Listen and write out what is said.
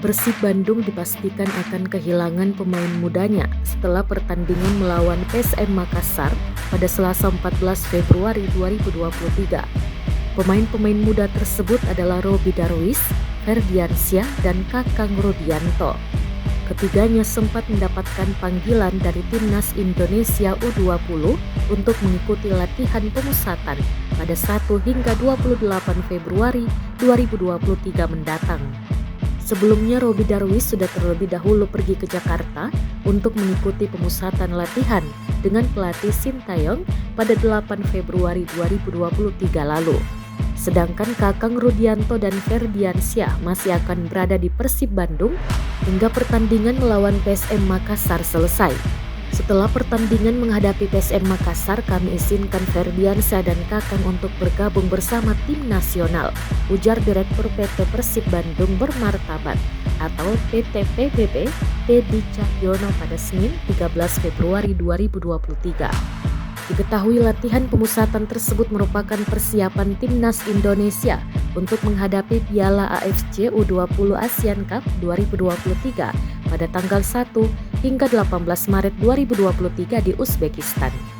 Persib Bandung dipastikan akan kehilangan pemain mudanya setelah pertandingan melawan PSM Makassar pada Selasa 14 Februari 2023. Pemain-pemain muda tersebut adalah Robby Darwis, Ferdiansyah, dan Kakang Rudianto. Ketiganya sempat mendapatkan panggilan dari Timnas Indonesia U20 untuk mengikuti latihan pemusatan pada 1 hingga 28 Februari 2023 mendatang. Sebelumnya Robby Darwis sudah terlebih dahulu pergi ke Jakarta untuk mengikuti pemusatan latihan dengan pelatih Sintayong pada 8 Februari 2023 lalu. Sedangkan Kakang Rudianto dan Ferdiansyah masih akan berada di Persib Bandung hingga pertandingan melawan PSM Makassar selesai. Setelah pertandingan menghadapi PSM Makassar, kami izinkan Ferdiansyah dan Kakang untuk bergabung bersama tim nasional, ujar Direktur PT Persib Bandung Bermartabat atau PT PBB, Dedi Cahyono pada Senin 13 Februari 2023. Diketahui latihan pemusatan tersebut merupakan persiapan Timnas Indonesia untuk menghadapi Piala AFC U20 Asian Cup 2023 pada tanggal 1 hingga 18 Maret 2023 di Uzbekistan.